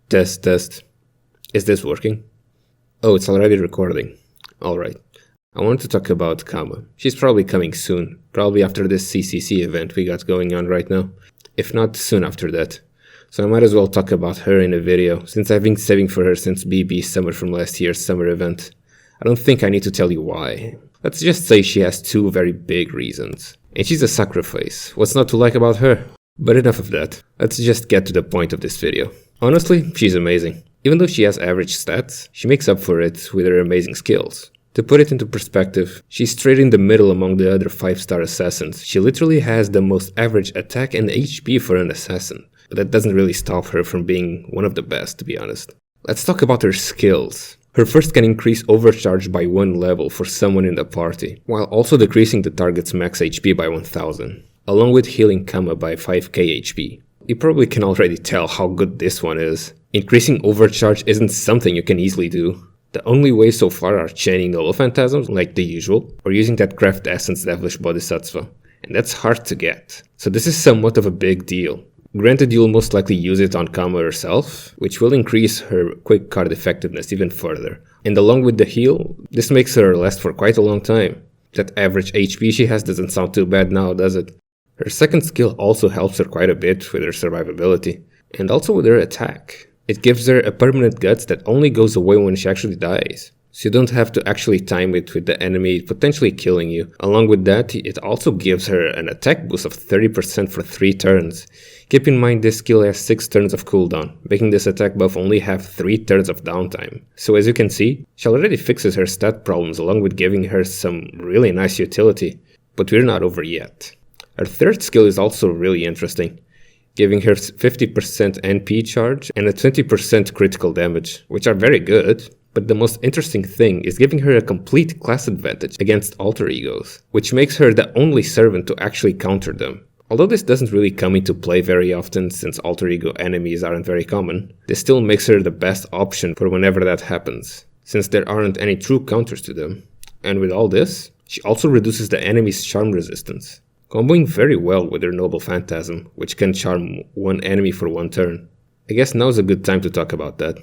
Test, test. Is this working? Oh, it's already recording. Alright. I wanted to talk about Kama. She's probably coming soon. Probably after this CCC event we got going on right now. If not, soon after that. So I might as well talk about her in a video, since I've been saving for her since BB Summer from last year's summer event. I don't think I need to tell you why. Let's just say she has two very big reasons. And she's a sacrifice. What's not to like about her? But enough of that. Let's just get to the point of this video. Honestly, she's amazing. Even though she has average stats, she makes up for it with her amazing skills. To put it into perspective, she's straight in the middle among the other 5-star assassins. She literally has the most average attack and HP for an assassin. But that doesn't really stop her from being one of the best, to be honest. Let's talk about her skills. Her first can increase overcharge by 1 level for someone in the party, while also decreasing the target's max HP by 1000, along with healing Kama by 5k HP. You probably can already tell how good this one is. Increasing overcharge isn't something you can easily do. The only way so far are chaining Noble Phantasms, like the usual, or using that Craft Essence Devilish Bodhisattva, and that's hard to get. So this is somewhat of a big deal. Granted, you'll most likely use it on Kama herself, which will increase her quick card effectiveness even further. And along with the heal, this makes her last for quite a long time. That average HP she has doesn't sound too bad now, does it? Her second skill also helps her quite a bit with her survivability, and also with her attack. It gives her a permanent guts that only goes away when she actually dies. So you don't have to actually time it with the enemy potentially killing you. Along with that, it also gives her an attack boost of 30% for 3 turns. Keep in mind this skill has 6 turns of cooldown, making this attack buff only have 3 turns of downtime. So as you can see, she already fixes her stat problems along with giving her some really nice utility. But we're not over yet. Her third skill is also really interesting, giving her 50% NP charge and a 20% critical damage, which are very good. But the most interesting thing is giving her a complete class advantage against alter egos, which makes her the only servant to actually counter them. Although this doesn't really come into play very often since alter ego enemies aren't very common, this still makes her the best option for whenever that happens, since there aren't any true counters to them. And with all this, she also reduces the enemy's charm resistance, comboing very well with her Noble Phantasm, which can charm one enemy for 1 turn. I guess now's a good time to talk about that.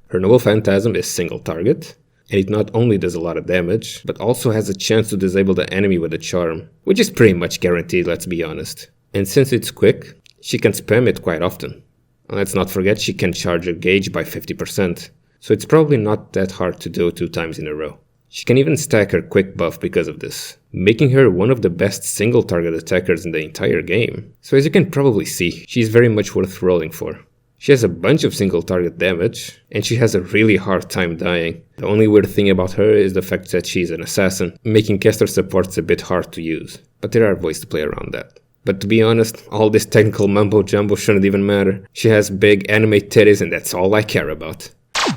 Her Noble Phantasm is single target, and it not only does a lot of damage, but also has a chance to disable the enemy with a charm, which is pretty much guaranteed, let's be honest. And since it's quick, she can spam it quite often. And let's not forget she can charge a gauge by 50%, so it's probably not that hard to do 2 times in a row. She can even stack her quick buff because of this, making her one of the best single target attackers in the entire game. So as you can probably see, she's very much worth rolling for. She has a bunch of single target damage, and she has a really hard time dying. The only weird thing about her is the fact that she's an assassin, making caster supports a bit hard to use, but there are ways to play around that. But to be honest, all this technical mumbo jumbo shouldn't even matter. She has big anime titties and that's all I care about.